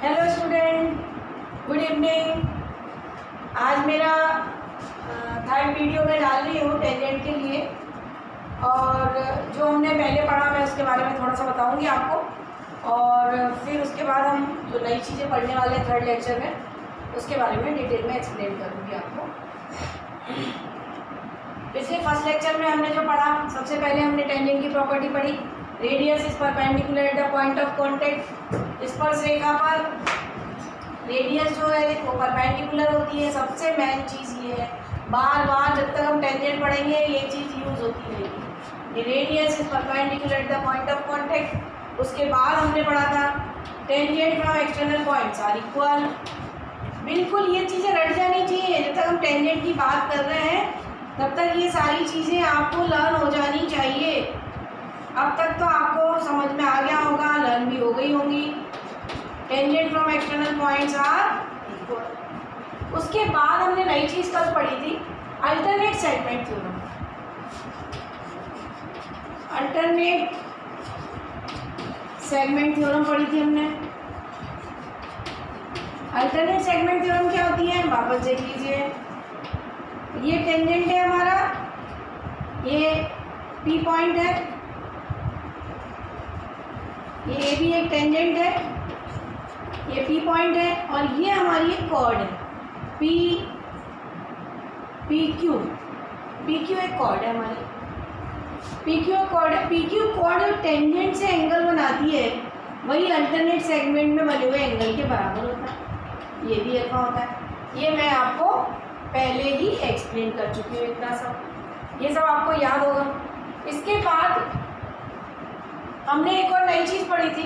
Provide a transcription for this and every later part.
Hello student, good evening. आज मेरा third video में डाल रही हूँ टेंजेंट के लिए, और जो हमने पहले पढ़ा मैं उसके बारे में थोड़ा सा बताऊंगी आपको, और फिर उसके बाद हम जो नई चीज़ें पढ़ने वाले हैं थर्ड लेक्चर में उसके बारे में डिटेल में एक्सप्लेन करूँगी आपको। पिछले फर्स्ट लेक्चर में हमने जो पढ़ा, सबसे पहले हमने टेंजेंट की प्रॉपर्टी पढ़ी। Radius is perpendicular at the point of contact. स्पर्श रेखा पर रेडियस जो है वो परपेंडिकुलर होती है। सबसे मेन चीज़ ये है, बार बार जब तक हम टेंजेंट पढ़ेंगे ये चीज़ यूज होती रहेगी। Radius is perpendicular at the point of contact. उसके बाद हमने पढ़ा था tangent from external points are equal. बिल्कुल ये चीज़ें रट जानी चाहिए। जब तक हम टेंजेंट की बात कर रहे हैं तब तक ये सारी चीज़ें आपको लर्न हो जानी चाहिए। अब तक तो आपको समझ में आ गया होगा, लर्न भी हो गई होंगी। Tangent from external points are equal. उसके बाद हमने नई चीज़ कल पढ़ी थी, alternate segment theorem. Alternate segment theorem पढ़ी थी हमने। अल्टरनेट सेगमेंट थ्योरम क्या होती है, वापस देख लीजिए। ये टेंजेंट है हमारा, ये पी पॉइंट है, ये भी एक टेंजेंट है, ये पी पॉइंट है, और ये हमारी एक कॉर्ड है पी क्यू। पी क्यू एक कॉर्ड है हमारी, पी क्यू कॉर्ड है। पी क्यू कॉर्ड जो टेंजेंट से एंगल बनाती है वही अल्टरनेट सेगमेंट में बने हुए एंगल के बराबर होता है। ये भी अल्फा होता है। ये मैं आपको पहले ही एक्सप्लेन कर चुकी हूँ, इतना सब ये सब आपको याद होगा। इसके बाद हमने एक और नई चीज़ पढ़ी थी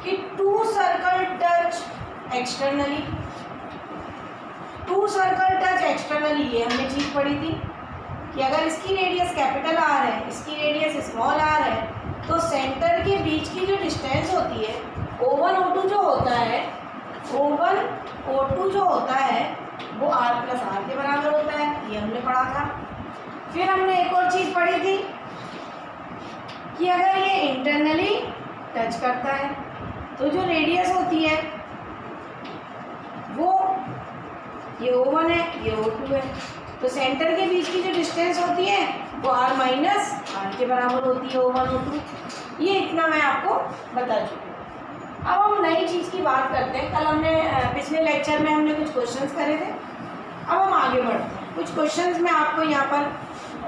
कि two circle touch externally. Two circle touch externally ये हमने चीज़ पढ़ी थी कि अगर इसकी रेडियस कैपिटल आर है, इसकी रेडियस स्मॉल आर है, तो सेंटर के बीच की जो डिस्टेंस होती है O1 O2 जो होता है, O1 O2 जो होता है वो R प्लस आर के बराबर होता है। ये हमने पढ़ा था। फिर हमने एक और चीज़ पढ़ी थी कि अगर ये इंटरनली टच करता है तो जो रेडियस होती है वो ये O1 है, ये O2 है, तो सेंटर के बीच की जो डिस्टेंस होती है वो R माइनस आर के बराबर होती है, O1 O2। ये इतना मैं आपको बता चुकी हूँ। अब हम नई चीज़ की बात करते हैं। कल हमने पिछले लेक्चर में हमने कुछ क्वेश्चंस करे थे, अब हम आगे बढ़ते हैं। कुछ क्वेश्चंस मैं आपको यहाँ पर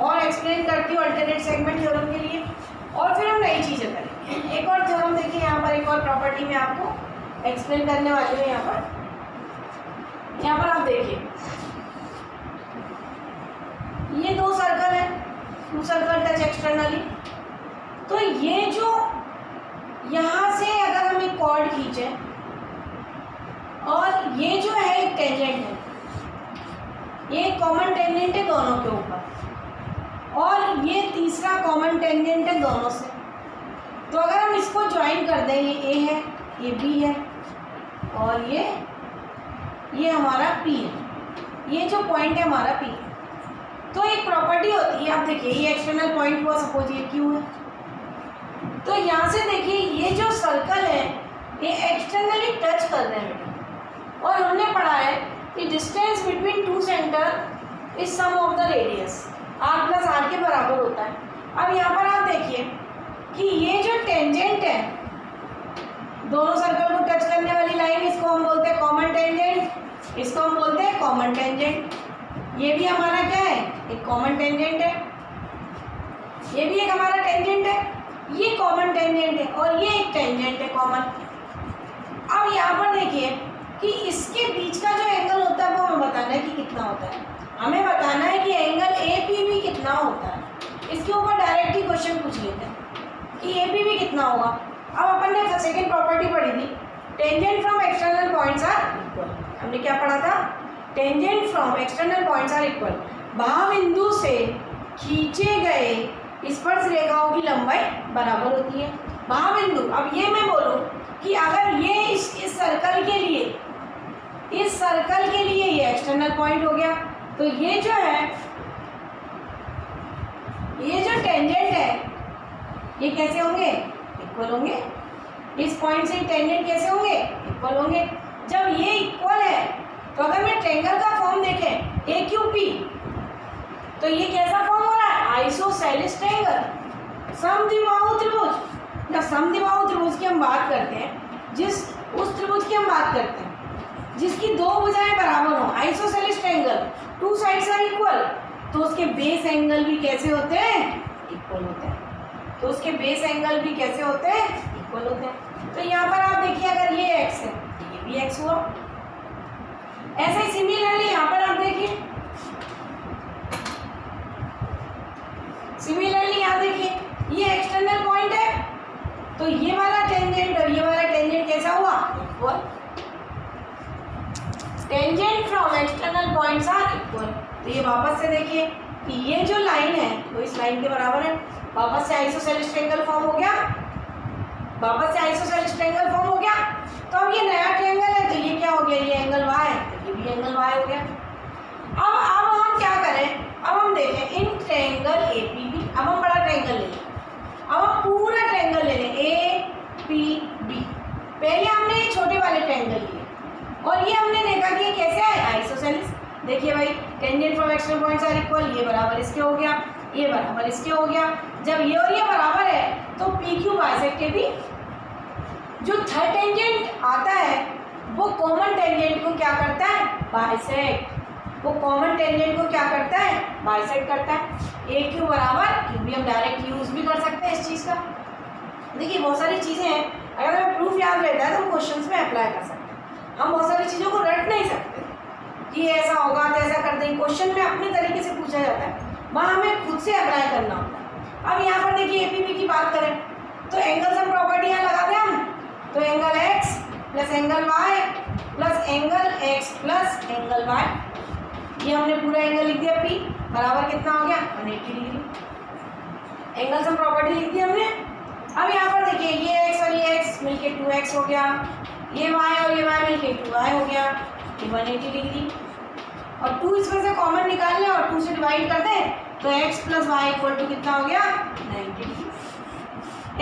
और एक्सप्लेन करती हूँ अल्टरनेट सेगमेंट थ्योरम के लिए, और फिर हम नई चीज़ें करेंगे। एक और थ्योरम देखिए यहाँ पर, एक और प्रॉपर्टी में आपको एक्सप्लेन करने वाली हूँ। यहाँ पर आप देखिए, ये दो सर्कल है, टू सर्कल टच एक्सटर्नली। तो ये जो यहाँ से अगर हम एक कॉर्ड खींचें, और ये जो है एक टेंजेंट है, ये कॉमन टेंजेंट है दोनों के ऊपर, और ये तीसरा कॉमन टेंजेंट है दोनों से। तो अगर हम इसको ज्वाइन कर दें, ये ए है, ये बी है, और ये हमारा पी है, ये जो पॉइंट है हमारा पी है। तो एक प्रॉपर्टी होती है, आप देखिए ये एक्सटर्नल पॉइंट हुआ, सपोज ये क्यू है। तो यहाँ से देखिए ये जो सर्कल है ये एक्सटर्नली टच कर रहे हैं बेटा, और हमने पढ़ा है कि distance between two centre is sum of the radius, R plus R के बराबर होता है। अब यहाँ पर आप देखिए कि ये जो टेंजेंट है, दोनों सर्कल को टच करने वाली लाइन, इसको हम बोलते हैं कॉमन टेंजेंट, इसको हम बोलते हैं कॉमन टेंजेंट। ये भी हमारा क्या है, एक कॉमन टेंजेंट है, ये भी एक हमारा टेंजेंट है, ये कॉमन टेंजेंट है, और ये एक टेंजेंट है कॉमन। अब यहाँ पर देखिए कि इसके बीच का जो एंगल होता है वो हमें बताना है कि कितना होता है। हमें बताना है कि एंगल ए पी बी कितना होता है। इसके ऊपर डायरेक्ट ही क्वेश्चन पूछ लेते हैं कि ए पी बी कितना होगा। अब अपन ने सेकेंड प्रॉपर्टी पढ़ी थी, tangent from external points are equal. हमने क्या पढ़ा था, tangent from external points are equal. भावबिंदु से खींचे गए स्पर्श रेखाओं की लंबाई बराबर होती है। भावबिंदु, अब ये मैं बोलूँ कि अगर ये इस सर्कल के लिए, इस सर्कल के लिए ये एक्सटर्नल पॉइंट हो गया, तो ये जो है, ये जो टेंजेंट है ये कैसे होंगे, इक्वल होंगे। इस पॉइंट से टेंजेंट कैसे होंगे, इक्वल होंगे। जब ये इक्वल है तो अगर मैं ट्रायंगल का फॉर्म देखें AQP, तो ये कैसा फॉर्म हो रहा है, आइसोसेलेस ट्रायंगल, समद्विबाहु त्रिभुज। जब समद्विबाहु त्रिभुज की हम बात करते हैं, उस त्रिभुज की हम बात करते हैं जिसकी दो भुजाएं बराबर हो, isosceles triangle, two sides are equal, तो उसके बेस एंगल भी कैसे होते हैं, इक्वल होते हैं। तो उसके बेस एंगल भी कैसे होते हैं, इक्वल होते हैं। तो यहाँ पर आप देखिए, अगर ये x है तो ये भी x हुआ। ऐसे ही सिमिलरली यहाँ पर आप देखिए, सिमिलरली यहाँ देखिए, ये एक्सटर्नल पॉइंट है तो ये वाला टेंजेंट और ये वाला टेंजेंट कैसा हुआ, equal. Tangent from external points are equal. तो ये वापस से देखिए कि ये जो लाइन है वो इस लाइन के बराबर है, वापस से आइसोसेलेस ट्रायंगल फॉर्म हो गया, वापस से आइसोसेलेस ट्रायंगल फॉर्म हो गया। तो अब ये नया ट्रायंगल है तो ये क्या हो गया, ये एंगल y है तो ये भी एंगल y हो गया। अब हम क्या करें, अब हम देखें इन ट्रायंगल APB, अब हम बड़ा ट्रायंगल ले लें, अब हम पूरा ट्रायंगल ले लें APB। पहले हमने ये छोटे वाले ट्रायंगल लिए और ये हमने देखा कि ये कैसे है, आइसोसेलेस। देखिए भाई, tangent from external points are equal, ये बराबर इसके हो गया, ये बराबर इसके हो गया। जब ये और ये बराबर है तो PQ बाइसेक्ट AB। जो थर्ड टेंजेंट आता है वो कॉमन टेंजेंट को क्या करता है, बाइसेक्ट। वो कॉमन टेंजेंट को क्या करता है, बाइसेक्ट करता है। AQ बराबर QB, हम डायरेक्ट यूज भी कर सकते हैं इस चीज़ का। देखिए बहुत सारी चीज़ें हैं, अगर हमें प्रूफ याद रहता है तो हम क्वेश्चंस में अप्लाई कर सकते हैं। हम बहुत सारी चीज़ों को रट नहीं सकते कि ऐसा होगा तो ऐसा कर देंगे, क्वेश्चन में अपने तरीके से पूछा जाता है, वहाँ हमें खुद से अप्लाई करना होता है। अब यहाँ पर देखिए APB की बात करें तो एंगल सम प्रॉपर्टी यहाँ लगा दें हम, तो angle x plus angle y plus angle x plus angle y, ये हमने पूरा एंगल लिख दिया P बराबर कितना हो गया, 180 डिग्री। एंगल सम प्रॉपर्टी लिख दी हमने। अब यहाँ पर देखिए ये x और ये x मिलके 2x हो गया, ये y और ये y मिलके 2y हो गया, ये 180 डिग्री। और 2 इसमें से कॉमन निकाल लें और 2 से डिवाइड कर दें तो x plus Y equal to कितना हो गया, 90 डिग्री।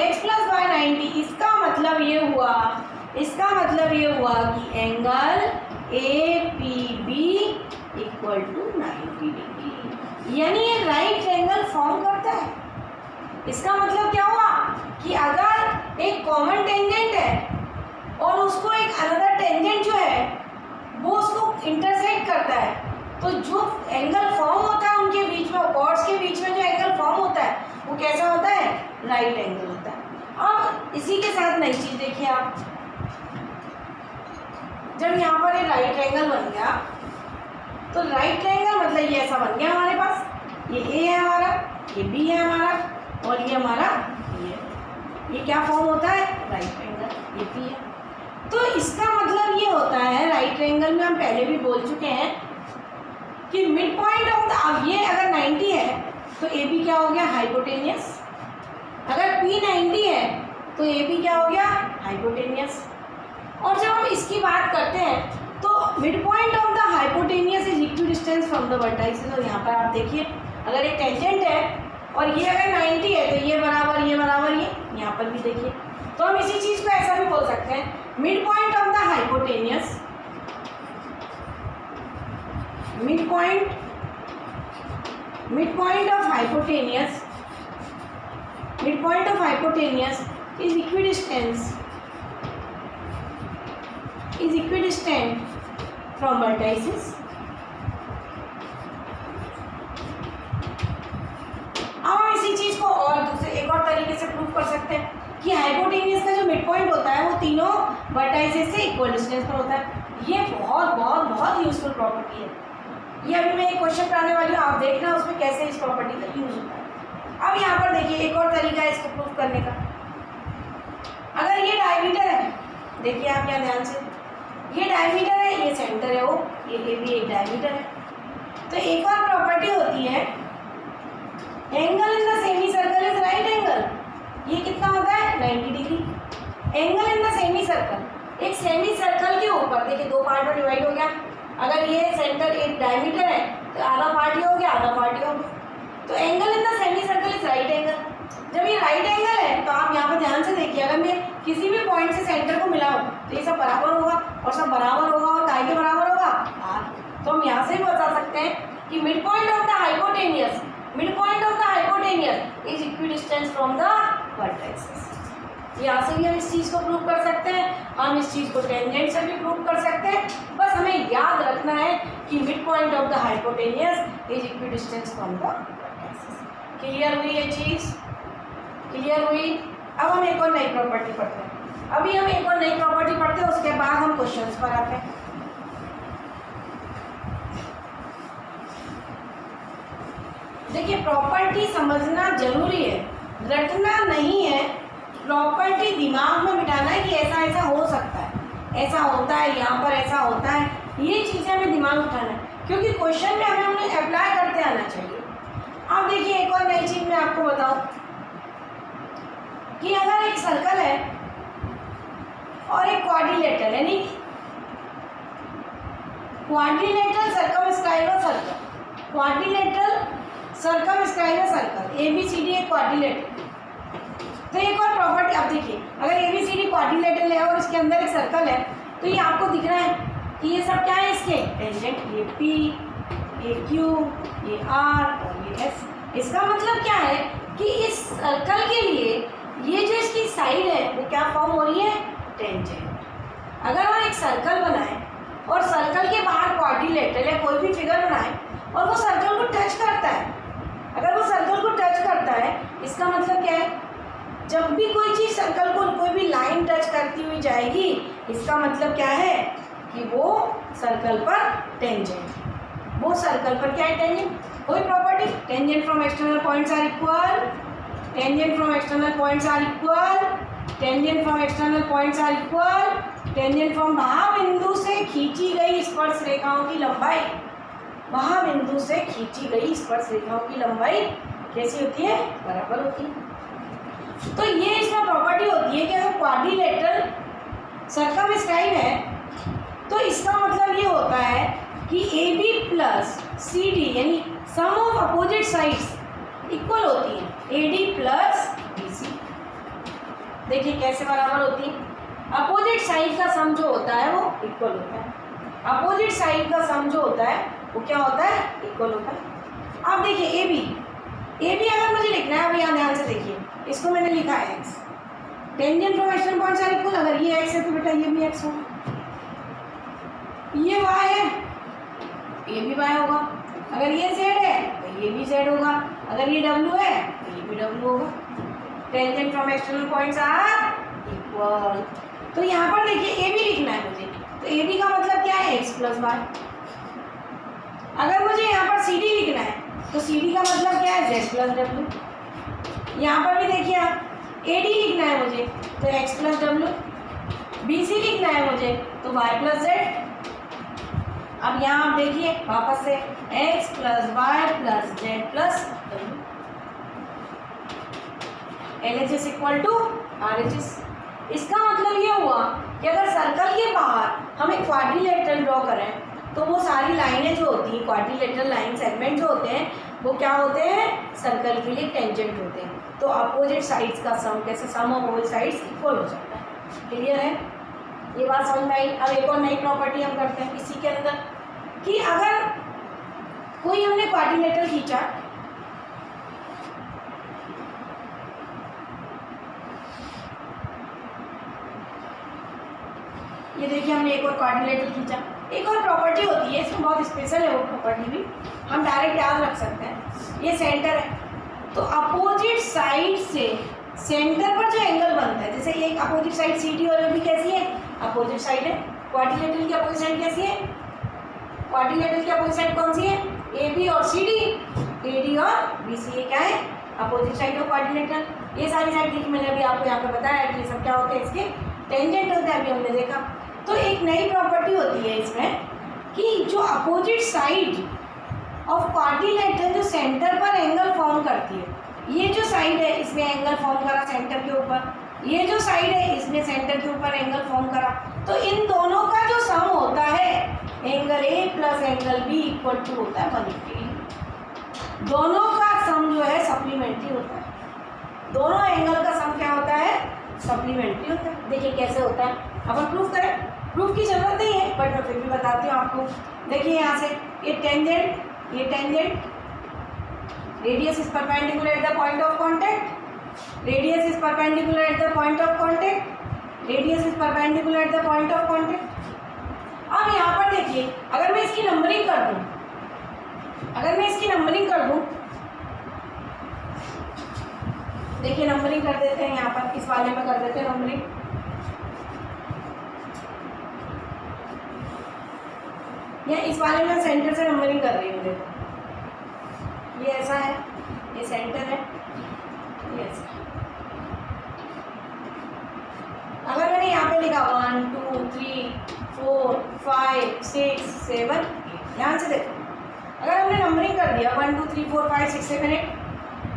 x प्लस वाई 90, इसका मतलब ये हुआ कि angle APB equal to 90 degree, यानी ये राइट एंगल फॉर्म करता है। इसका मतलब क्या हुआ कि अगर एक कॉमन टेंजेंट है और उसको एक अनदर टेंजेंट जो है वो उसको इंटरसेक्ट करता है, तो जो एंगल फॉर्म होता है उनके बीच में, कॉर्ड्स के बीच में जो एंगल फॉर्म होता है वो कैसा होता है, राइट एंगल होता है। अब इसी के साथ नई चीज़ देखिए आप, जब यहाँ पर ये राइट एंगल बन गया तो राइट एंगल मतलब ये ऐसा बन गया हमारे पास, ये A है हमारा, ये B है हमारा और ये हमारा ये क्या फॉर्म होता है, राइट एंगल, ये P है। तो इसका मतलब ये होता है, राइट एंगल में हम पहले भी बोल चुके हैं कि मिड पॉइंट ऑफ द, अब ये अगर 90 है तो AB क्या हो गया, हाइपोटेनियस। अगर P 90 है तो AB क्या हो गया, हाइपोटेनियस। और जब हम इसकी बात करते हैं तो mid point of the hypotenuse is equidistance from the vertices. और यहाँ पर आप देखिए, अगर एक टेंजेंट है और ये अगर 90 है तो ये बराबर ये यहाँ पर भी देखिए। तो हम इसी चीज़ को ऐसा भी बोल सकते हैं, mid point of the hypotenuse, mid point of hypotenuse is equidistant from vertices। अब हम इसी चीज को और दूसरे एक और तरीके से प्रूव कर सकते हैं कि हाइपोटेनियस का जो मिड पॉइंट होता है वो तीनों वर्टाइसेस से इक्वल डिस्टेंस पर होता है। ये बहुत यूजफुल प्रॉपर्टी है। ये अभी मैं एक क्वेश्चन कराने वाली हूँ, आप देखना उसमें कैसे इस प्रॉपर्टी का यूज होता है। अब यहाँ पर देखिए एक और तरीका है इसको प्रूव करने का। अगर ये डायमीटर है, देखिए आप यहाँ ध्यान से, ये डायमीटर है, ये सेंटर है, वो ये भी एक डायमीटर है। तो एक और प्रॉपर्टी होती है, angle in the semi circle is right angle. ये कितना होता है, 90 degree. Angle in the semi circle, एक सेमी सर्कल के ऊपर देखिए दो पार्ट में डिवाइड हो गया। अगर ये सेंटर एक डायमीटर है तो आधा पार्ट ये हो गया, आधा पार्ट ये हो गया। तो angle in the semi circle is right angle. जब ये राइट एंगल है तो आप यहाँ पर ध्यान से देखिए, अगर मैं किसी भी पॉइंट से सेंटर को मिला हूँ तो ये सब बराबर होगा और सब बराबर होगा और काय के बराबर होगा आर। तो हम यहाँ से भी बता सकते हैं कि mid point of the hypotenuse is equidistance from the vertexes. यहाँ से भी हम इस चीज़ को प्रूव कर सकते हैं, हम इस चीज़ को टेंजेंट से भी प्रूव कर सकते हैं। बस हमें याद रखना है कि mid point of the hypotenuse is equidistance from the vertexes. Clear हुई ये चीज़? क्लियर हुई? अब हम एक और नई प्रॉपर्टी पढ़ते हैं। अभी हम एक और नई प्रॉपर्टी पढ़ते हैं, उसके बाद हम क्वेश्चंस पर आते हैं। देखिए, प्रॉपर्टी समझना जरूरी है, रटना नहीं है। प्रॉपर्टी दिमाग में बिठाना है कि ऐसा ऐसा हो सकता है, ऐसा होता है, यहाँ पर ऐसा होता है, ये चीज़ें हमें दिमाग में उठाना है, क्योंकि क्वेश्चन में हमें उन्हें अप्लाई करते आना चाहिए। अब देखिए, एक और नई चीज़ मैं आपको बताऊं कि अगर एक सर्कल है और एक क्वाड्रिलेटरल, यानी quadrilateral circumscribable circle, quadrilateral circumscribable circle, ABCD एक क्वाड्रिलेटरल। तो एक और प्रॉपर्टी, अब देखिए, अगर ABCD क्वाड्रिलेटरल है और इसके अंदर एक सर्कल है तो ये आपको दिख रहा है कि ये सब क्या है इसके टेंजेंट, ये P, ये Q, ये R और ये S। इसका मतलब क्या है कि इस सर्कल के लिए ये जो इसकी साइड है वो क्या फॉर्म हो रही है, टेंजेंट। अगर हम एक सर्कल बनाएं और सर्कल के बाहर क्वाड्रिलेटरल या कोई भी फिगर बनाएं और वो सर्कल को टच करता है, अगर वो सर्कल को टच करता है, इसका मतलब क्या है, जब भी कोई चीज़ सर्कल को, कोई भी लाइन टच करती हुई जाएगी, इसका मतलब क्या है कि वो सर्कल पर टेंजेंट, वो सर्कल पर क्या है, टेंजेंट। कोई property, tangent from external points are equal, tangent from external points are equal, tangent from external points are equal, tangent from महाबिंदु से खींची गई स्पर्श रेखाओं की लंबाई, महाबिंदु से खींची गई स्पर्श रेखाओं की लंबाई कैसी होती है, बराबर होती है। तो ये इसमें प्रॉपर्टी होती है कि अगर क्वाड्रिलेटरल सर्कमस्क्राइब है तो इसका मतलब ये होता है कि AB प्लस CD यानी सम ऑफ अपोजिट साइड्स इक्वल होती है AD प्लस BC। देखिए कैसे बराबर होती है, अपोजिट साइड का सम जो होता है वो इक्वल होता है, अपोजिट साइड का सम जो होता है वो क्या होता है, इक्वल होता है। अब देखिए AB अगर मुझे लिखना है, अब यहाँ ध्यान से देखिए, इसको मैंने लिखा है x, tangent from external points are equal, अगर ये x है तो बेटा ये भी x होगा, ये y है ये भी y होगा, अगर ये z है तो ये भी z होगा, अगर ये w है तो ये भी w होगा। Tangent from external points are equal. तो यहाँ पर देखिए a भी लिखना है मुझे, तो a b का मतलब क्या है, x प्लस y। अगर मुझे यहाँ पर CD लिखना है तो CD का मतलब क्या है, z प्लस w। यहाँ पर भी देखिए आप AD लिखना है मुझे तो x प्लस w, BC लिखना है मुझे तो y प्लस z। अब यहाँ आप देखिए वापस से x plus y plus z plus w, LHS equal to RHS। इसका मतलब ये हुआ कि अगर सर्कल के बाहर हम एक क्वाड्रिलेटरल ड्रॉ करें तो वो सारी लाइनें जो होती हैं, क्वाड्रिलेटरल लाइन सेगमेंट जो होते हैं, वो क्या होते हैं, सर्कल के लिए टेंजेंट होते हैं। तो अपोजिट साइड्स का सम, कैसे सम ऑफ अपोजिट साइड्स इक्वल हो जाता है। क्लियर है, ये बात समझ में आई। अब एक और नई प्रॉपर्टी हम करते हैं इसी के अंदर कि अगर कोई हमने क्वाड्रिलेटरल खींचा, ये देखिए हमने एक और क्वाड्रिलेटरल खींचा, एक और प्रॉपर्टी होती है इसमें, बहुत स्पेशल है वो प्रॉपर्टी भी, हम डायरेक्ट याद रख सकते हैं। ये सेंटर है तो अपोजिट साइड से सेंटर पर जो एंगल बनता है, जैसे एक अपोजिट साइड CD और AB कैसी है, अपोजिट साइड है। क्वाड्रिलेटरल की अपोजिट साइड कैसी है, क्वाड्रिलेटरल की अपोजिट साइड कौन सी है, AB और CD, AD और BC, ये क्या है, अपोजिट साइड ऑफ क्वाड्रिलेटरल। ये सारी साइड देखिए मैंने अभी आपको यहाँ पे बताया कि ये सब क्या होते हैं, इसके टेंजेंट होते हैं, अभी हमने देखा। तो एक नई प्रॉपर्टी होती है इसमें कि जो अपोजिट साइड ऑफ क्वाड्रिलेटरल जो सेंटर पर एंगल फॉर्म करती है, ये जो साइड है इसमें एंगल फॉर्म करा सेंटर के ऊपर, ये जो साइड है इसमें सेंटर के ऊपर एंगल फॉर्म करा, तो इन दोनों का जो सम होता है angle A plus angle B equal to होता है 180। दोनों का सम जो है सप्लीमेंट्री होता है। दोनों एंगल का सम क्या होता है, सप्लीमेंट्री होता है। देखिए कैसे होता है, अपन प्रूफ करें। प्रूफ की जरूरत नहीं है बट मैं फिर भी बताती हूँ आपको। देखिए यहाँ से ये tangent, radius is perpendicular at the point of contact, radius is perpendicular at the point of contact, radius is perpendicular at the point of contact. अब यहाँ पर देखिए, अगर मैं इसकी नंबरिंग कर दूँ, देखिए नंबरिंग कर देते हैं, यहाँ पर इस वाले में कर देते हैं नंबरिंग। या इस वाले में सेंटर से नंबरिंग कर रही हूँ। देखो ये ऐसा है, ये सेंटर है, ये ऐसा। अगर मैंने यहाँ पे लिखा 1 2 3 4 5 6 7 8, ध्यान से देखो, अगर हमने नंबरिंग कर दिया 1 2 3 4 5 6 7 8,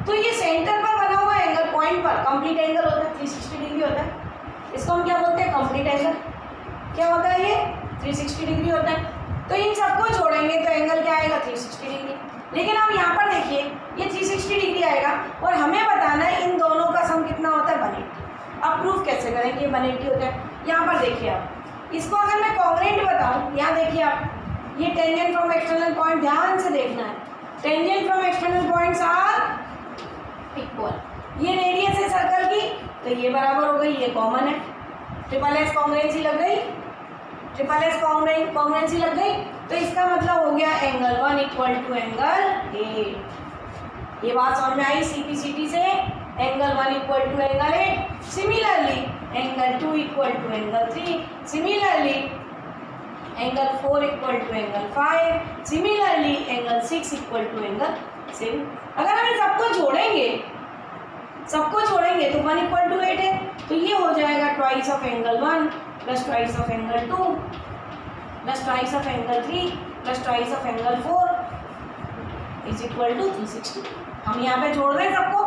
तो ये सेंटर पर बना हुआ एंगल, पॉइंट पर कंप्लीट एंगल होता है, 360 डिग्री होता है। इसको हम क्या बोलते हैं, कंप्लीट एंगल। क्या होता है ये, 360 डिग्री होता है। तो इन सबको जोड़ेंगे तो एंगल क्या आएगा, 360 डिग्री। लेकिन अब यहाँ पर देखिए ये 360 डिग्री आएगा और हमें बताना है इन दोनों का सम कितना होता है, 180। अब प्रूफ कैसे करें कि 180 होता है। यहाँ पर देखिए आप, इसको अगर मैं कॉन्ग्रेंट बताऊँ, यहाँ देखिए आप, ये टेंजेंट फ्रॉम एक्सटर्नल पॉइंट, ध्यान से देखना है, tangent from external points are equal. ये रेडियस है सर्कल की, तो ये बराबर हो गई, ये कॉमन है, ट्रिपल एस कॉन्ग्रेंसी लग गई, कॉन्ग्रेंसी लग गई। तो इसका मतलब हो गया angle 1 equal to angle A. ये बात समझ में आई सीपीसीटी से, angle 1 equal to angle A. Similarly angle 2 equal to angle 3, similarly angle 4 equal to angle 5, similarly angle 6 equal to angle 7। अगर हम इन सबको जोड़ेंगे तो 1 इक्वल टू 8 है, तो ये हो जाएगा twice of angle 1 plus twice of angle 2 plus twice of angle 3 plus twice of angle 4 is equal to 360। हम यहाँ पे जोड़ रहे हैं सबको,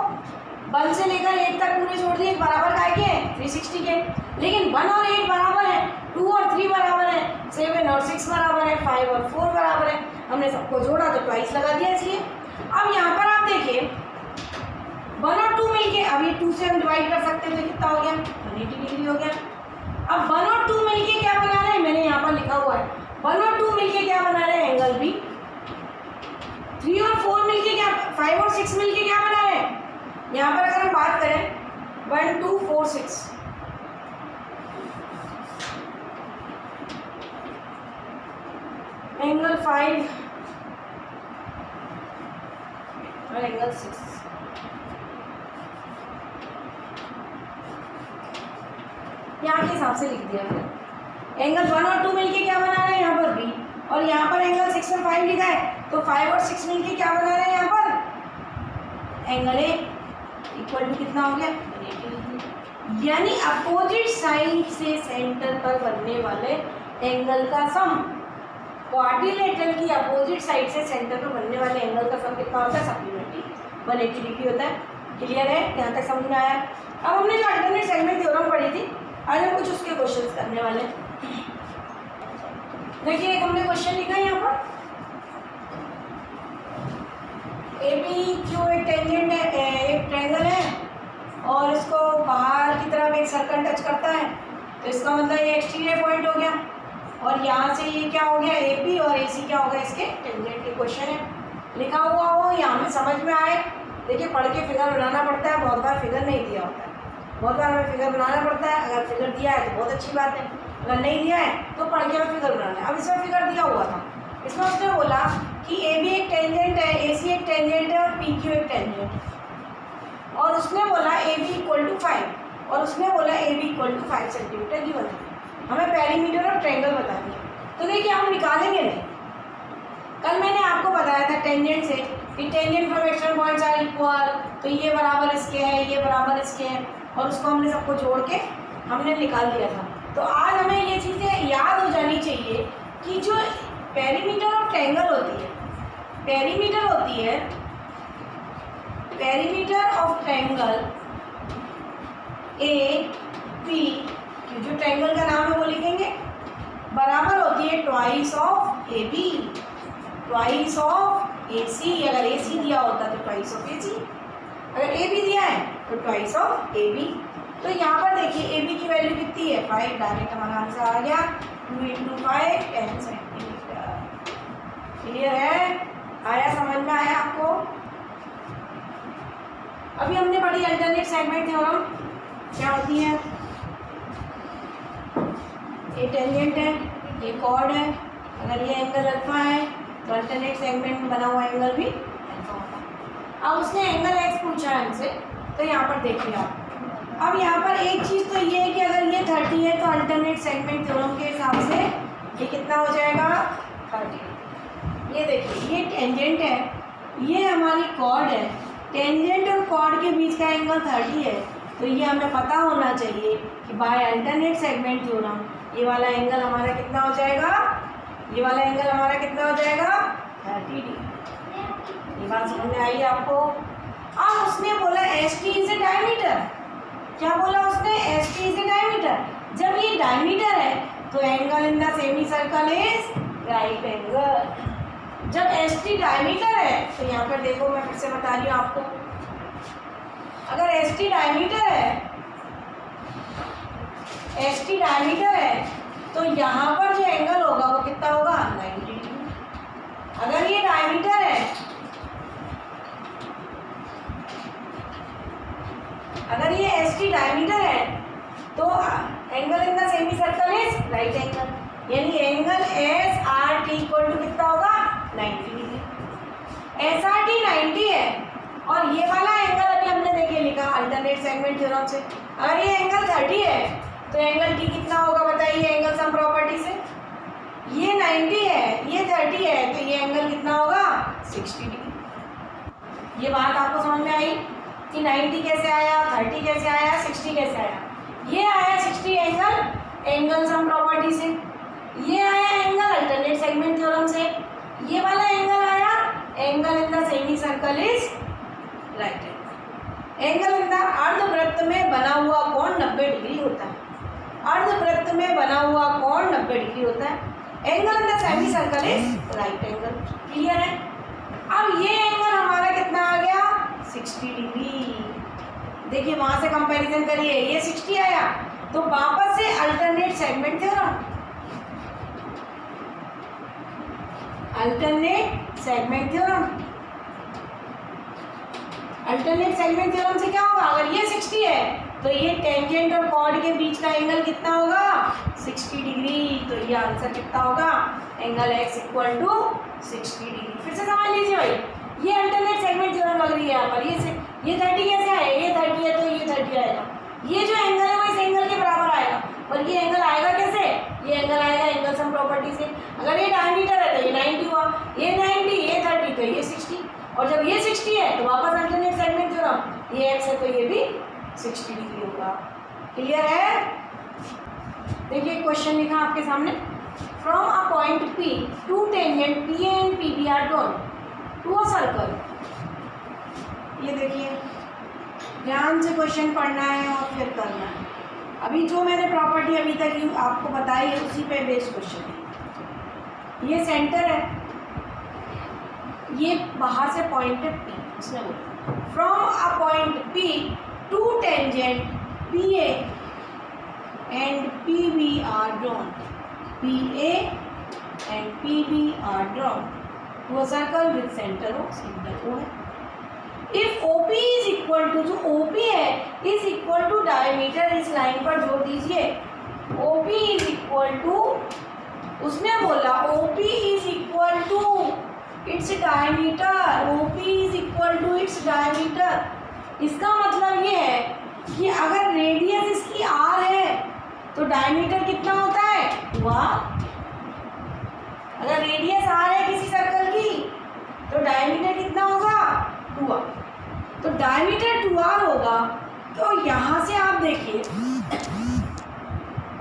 1 से लेकर 8 तक पूरे जोड़ दिए, बराबर काय के हैं, 360 के। लेकिन 1 और 8 बराबर है, 2 और 3 बराबर है, 7 और 6 बराबर है, 5 और 4 बराबर है। हमने सबको जोड़ा तो ट्वाइस लगा दिया इसलिए। अब यहाँ पर आप देखिए 1 और 2 मिलके, अब ये 2 से हम डिवाइड कर सकते हैं तो कितना हो गया, 180 डिग्री हो गया। अब 1 और 2 मिलके क्या बना रहे हैं, मैंने यहाँ पर लिखा हुआ है, 1 और 2 मिलके क्या बना रहे हैं, एंगल बी। 3 और 4 मिलके क्या, 5 और 6 मिलके क्या बना रहे हैं, यहाँ पर अगर हम बात करें 1 2 4 6, एंगल 5 और एंगल 6। यहाँ के हिसाब से लिख दिया है। एंगल 1 और 2 मिलके क्या बना रहे हैं, यहाँ पर बी, और यहाँ पर एंगल 6 और 5 लिखा है, तो 5 और 6 मिलके क्या बना रहे हैं, यहाँ पर एंगल ए इक्वल टू कितना हो गया, 180 डिग्री। यानी अपोजिट साइड से सेंटर पर बनने वाले एंगल का सम, क्वाड्रिलेटरल की अपोजिट साइड से सेंटर पर बनने वाले एंगल का सम कितना होता है, सप्लीमेंट्री 180 डिग्री होता है। क्लियर है, यहाँ तक समझ में आया। अब हमने जो अल्टरनेट सेगमेंट थ्योरम पढ़ी थी, आज हम कुछ उसके क्वेश्चंस करने वाले हैं। देखिए एक हमने क्वेश्चन लिखा है यहाँ पर, ए बी क्यू एक टेंजेंट है, एक ट्रायंगल है और इसको बाहर की तरफ एक सर्कल टच करता है, तो इसका मतलब ये एक्सटीरियर पॉइंट हो गया, और यहाँ से ये क्या हो गया, ए बी, और ए सी क्या होगा, इसके टेंजेंट के क्वेश्चन है। लिखा हुआ हो यहाँ में समझ में आए। देखिए पढ़ के फिगर बनाना पड़ता है, बहुत बार फिगर नहीं दिया होता है, बहुत बार हमें फिगर बनाना पड़ता है। अगर फिगर दिया है तो बहुत अच्छी बात है, अगर नहीं दिया है तो पढ़ के हमें फिगर बनाना है। अब इसमें फिगर दिया हुआ था, इसमें उसने बोला कि ए बी एक टेंजेंट है, ए सी एक टेंजेंट है और पी क्यू एक टेंजेंट है, और उसने बोला ए बी इक्वल टू 5, और उसने बोला A B equal to 5 centimetre given है। हमें पेरीमीटर और ट्रायंगल बता दिया, तो देखिए हम निकालेंगे नहीं। कल मैंने आपको बताया था टेंजेंट से कि tangent from external points are equal, तो ये बराबर इसके है, ये बराबर इसके है, और उसको हमने सबको जोड़ के हमने निकाल दिया था। तो आज हमें ये चीज़ें याद हो जानी चाहिए कि जो पेरीमीटर और ट्रायंगल होती है, पेरीमीटर होती है, perimeter of triangle A P, जो ट्रायंगल का नाम है वो लिखेंगे, बराबर होती है twice of A B, twice of A C. अगर ए सी दिया होता तो ट्वाइस ऑफ ए सी, अगर ए बी दिया है तो ट्वाइस ऑफ ए बी। तो यहाँ पर देखिए ए बी की वैल्यू कितनी है 5, डायरेक्ट हमारा आंसर आ गया 2 × 5 10 सेंटीमीटर। क्लियर है? आया, समझ में आया आपको? अभी हमने पढ़ी अल्टरनेट सेगमेंट थ्योरम क्या होती है। ये टेंजेंट है, ये कॉर्ड है, अगर ये एंगल अल्फा है तो अल्टरनेट सेगमेंट में बना हुआ एंगल भी अल्फा होगा। अब उसने एंगल एक्स पूछा है हमसे, तो यहाँ पर देखिए आप, अब यहाँ पर एक चीज़ तो ये है कि अगर ये 30 है तो अल्टरनेट सेगमेंट थ्योरम के हिसाब से ये कितना हो जाएगा 30। ये देखिए ये टेंजेंट है, ये हमारी कॉर्ड है, टेंजेंट और कॉर्ड के बीच का एंगल 30 है, तो ये हमें पता होना चाहिए कि बाय अल्टरनेट सेगमेंट थ्योरम ये वाला एंगल हमारा कितना हो जाएगा, ये वाला एंगल हमारा कितना हो जाएगा 30 डिग्री। ये बात समझ में आई आपको? अब उसने बोला S T is a diameter. क्या बोला उसने? S T is a diameter. जब ये डायमीटर है तो angle in the semi circle is right angle. जब एस टी डायमीटर है तो यहाँ पर देखो, मैं फिर से बता रही हूँ आपको, अगर एस टी डायमीटर है तो यहाँ पर जो एंगल होगा वो कितना होगा 90 डिग्री। अगर ये डायमीटर है, अगर ये एस टी डायमीटर है तो angle in the semi circle is right angle, यानी angle S R T equal to कितना होगा 90 डिग्री। एस आर टी 90 है और ये वाला एंगल अभी हमने देखिए लिखा अल्टरनेट सेगमेंट थ्योरम से, अगर ये एंगल 30 है तो एंगल टी कितना होगा बताइए एंगल सम प्रॉपर्टी से। ये 90 है, ये 30 है, तो ये एंगल कितना होगा 60 डिग्री। ये बात आपको समझ में आई कि 90 कैसे आया, 30 कैसे आया, 60 कैसे आया? ये आया 60 एंगल सम प्रॉपर्टी से, ये आया एंगल अल्टरनेट सेगमेंट थ्योरम से, ये वाला एंगल आया angle in the semi circle is right angle. Angle in the अर्धवृत्त में बना हुआ कोण 90 डिग्री होता है। अर्धवृत्त में बना हुआ कोण 90 डिग्री होता है। Angle in the semi circle is right angle. Clear है? अब ये एंगल हमारा कितना आ गया 60 डिग्री। देखिए वहां से कंपैरिजन करिए, ये 60 आया तो वापस से alternate segment theorem, alternate segment theorem, alternate segment theorem से क्या होगा, अगर ये 60 है तो ये टेंजेंट और कॉर्ड के बीच का एंगल कितना होगा 60 डिग्री। तो ये आंसर कितना होगा angle X equal to 60 degree. फिर से समझ लीजिए भाई, ये अल्टरनेट सेगमेंट थ्योरम लग रही है यहाँ पर, ये 30 कैसे आए, ये 30 है तो ये 30 आएगा, ये जो एंगल है वो इस एंगल के बराबर आएगा, और ये एंगल आएगा कैसे, ये एंगल आएगा एंगल सम प्रॉपर्टी से। अगर ये डायमीटर है तो ये 90 हुआ, ये 90, ये 30 तो ये 60, और जब ये 60 है तो वापस अल्टरनेट सेगमेंट थ्योरम, ये एक्स है तो ये भी 60 डिग्री होगा। क्लियर है? देखिए क्वेश्चन लिखा आपके सामने, from a point P two tangent PA and PB are drawn to a circle. ये देखिए ध्यान से क्वेश्चन पढ़ना है और फिर करना है। अभी जो मैंने प्रॉपर्टी अभी तक आपको बताई है उसी पे बेस्ड क्वेश्चन है। ये सेंटर है, ये बाहर से पॉइंट है P, इसमें बोला from a point P two tangent PA and PB are drawn. PA and PB are drawn to a circle with center of O है। If OP is equal to, जो OP है is equal to diameter, इस line पर जोड़ दीजिए, OP is equal to, उसने बोला OP is equal to its diameter, OP is equal to its diameter। इसका मतलब ये है कि अगर रेडियस इसकी R है तो डायमीटर कितना होता है 2r। अगर रेडियस R है किसी सर्कल की तो डायमीटर कितना होगा 2r। तो डायमीटर 2r होगा, तो यहाँ से आप देखिए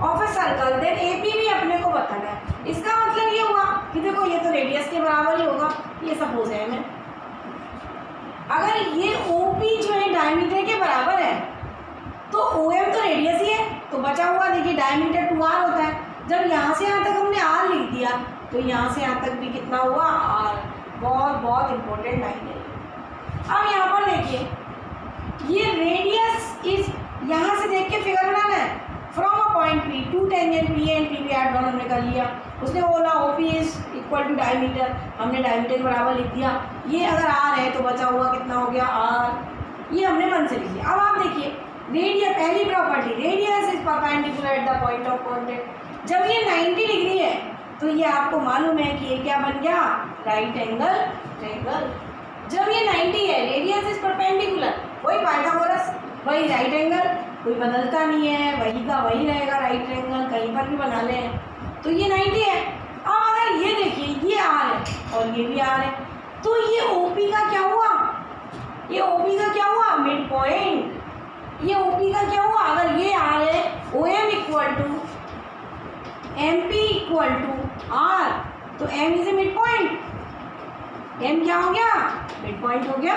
of a circle then AP भी अपने को बताना है। इसका मतलब ये हुआ कि देखो ये तो रेडियस के बराबर ही होगा, ये सपोज है मैं, अगर ये OP जो है डायमीटर के बराबर है तो OM तो रेडियस ही है, तो बचा हुआ देखिए डायमीटर 2r होता है। जब यहाँ से यहाँ तक हमने r लिख दिया तो यहाँ से यहाँ तक भी कितना हुआ r। बहुत बहुत इंपॉर्टेंट लाइन है। अब यहाँ पर देखिए ये रेडियस इज, यहाँ से देख के फिगर बनाना है। From a point P two tangent P and P B are दोनों हमने कर लिया। उसने बोला O P is equal to diameter, हमने डायमीटर के बराबर लिख दिया। ये अगर आर है तो बचा हुआ कितना हो गया आर, ये हमने मन से लिख लिया। अब आप देखिए रेडियस, पहली property radius is perpendicular at the point of contact. जब ये 90 डिग्री है तो ये आपको मालूम है कि ये क्या बन गया, राइट एंगल ट्रायंगल। जब ये 90 है, रेडियस इज परपेंडिकुलर, वही पाइथागोरस, वही राइट एंगल, कोई बदलता नहीं है, वही का वही रहेगा राइट एंगल, कहीं पर भी बना लें। तो ये 90 है। अब अगर ये देखिए ये आर है और ये भी आर है, तो ये ओपी का क्या हुआ, ये ओपी का क्या हुआ, मिड पॉइंट। ये ओपी का क्या हुआ, अगर ये आर है, O M equal to M P equal to R, तो M is a mid point. M क्या हो गया, मिड पॉइंट हो गया,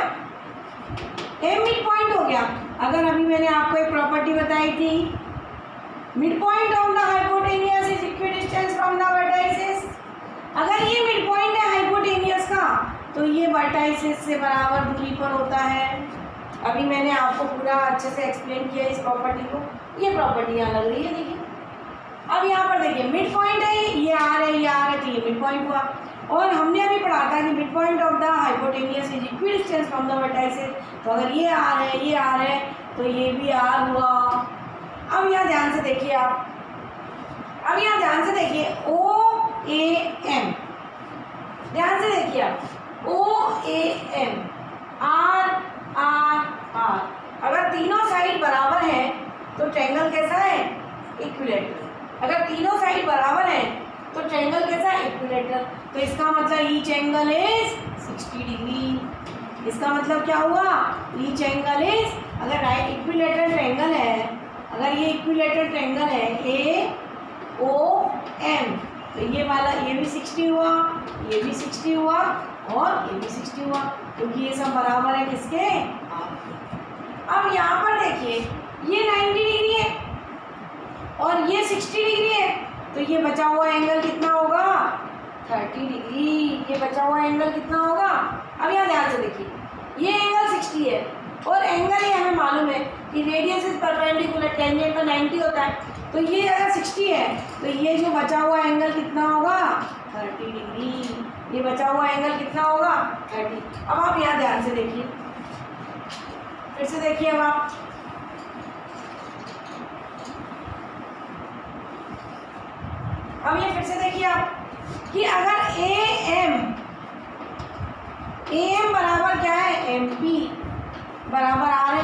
एम मिड पॉइंट हो गया। अगर अभी मैंने आपको एक प्रॉपर्टी बताई थी, mid point of the hypotenuse is equidistance from the vertices. अगर ये मिड पॉइंट है हाइपोटेनियस का, तो ये वर्टाइसेस से बराबर दूरी पर होता है। अभी मैंने आपको पूरा अच्छे से एक्सप्लेन किया इस प्रॉपर्टी को। ये प्रॉपर्टी यहाँ लग रही है, देखिए। अब यहाँ पर देखिए मिड पॉइंट है, ये आर है, ये आर है, तो ये मिड पॉइंट हुआ। और हमने अभी पढ़ा था कि mid point of the hypotenuse is equidistance from the vertices. तो अगर ये आर है, ये आर है, तो ये भी आर हुआ। अब यहाँ ध्यान से देखिए आप, अब यहाँ ध्यान से देखिए ओ ए एम, ध्यान से देखिए आप, O A M, R R R. अगर तीनों साइड बराबर है तो ट्रायंगल कैसा है, इक्विलेटरल। अगर तीनों साइड बराबर है तो ट्रायंगल कैसा है, इक्विलेटरल। तो इसका मतलब ईच एंगल इज 60 डिग्री। इसका मतलब क्या हुआ, ईच एंगल इज, अगर राइट इक्विलेटरल ट्रायंगल है, अगर ये इक्विलेटरल ट्रायंगल है ए ओ एम, तो ये वाला ये भी 60 हुआ, ये भी 60 हुआ और ये भी 60 हुआ, क्योंकि ये सब बराबर है किसके, आपके। अब यहाँ पर देखिए ये 90 डिग्री है और ये 60 डिग्री है, तो ये बचा हुआ एंगल कितना होगा, 30 डिग्री। ये बचा हुआ एंगल कितना होगा, अब यहाँ ध्यान से देखिए, ये एंगल 60 है और एंगल ये हमें मालूम है कि रेडियस इज परपेंडिकुलर, टेंजेंट तो 90 होता है। तो ये अगर 60 है तो ये जो बचा हुआ एंगल कितना होगा, 30 डिग्री। ये बचा हुआ एंगल कितना होगा, 30। अब आप यहाँ ध्यान से देखिए, फिर से देखिए। अब आप ये फिर से देखिए आप कि अगर ए एम बराबर क्या है, एम पी बराबर आर है,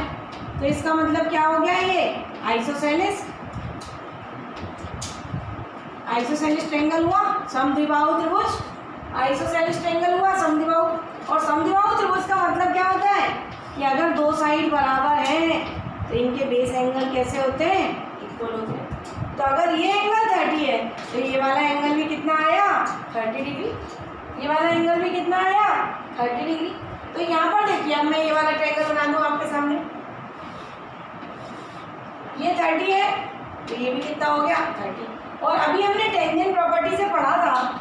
तो इसका मतलब क्या हो गया, ये आइसोसेलेस ट्रायंगल हुआ, समद्विबाहु त्रिभुज। आइसोसेलेस ट्रायंगल हुआ समद्विबाहु, और समद्विबाहु त्रिभुज का मतलब क्या होता है कि अगर दो साइड बराबर हैं तो इनके बेस एंगल कैसे होते हैं, इक्वल होते हैं। तो अगर ये एंगल 30 है तो ये वाला एंगल भी कितना आया, 30 डिग्री। ये वाला एंगल भी कितना आया, 30 डिग्री। तो यहाँ पर देखिए, अब मैं ये वाला ट्रायंगल बना दूँ आपके सामने, ये 30 है तो ये भी कितना हो गया, 30। और अभी हमने टेंजेंट प्रॉपर्टी से पढ़ा था,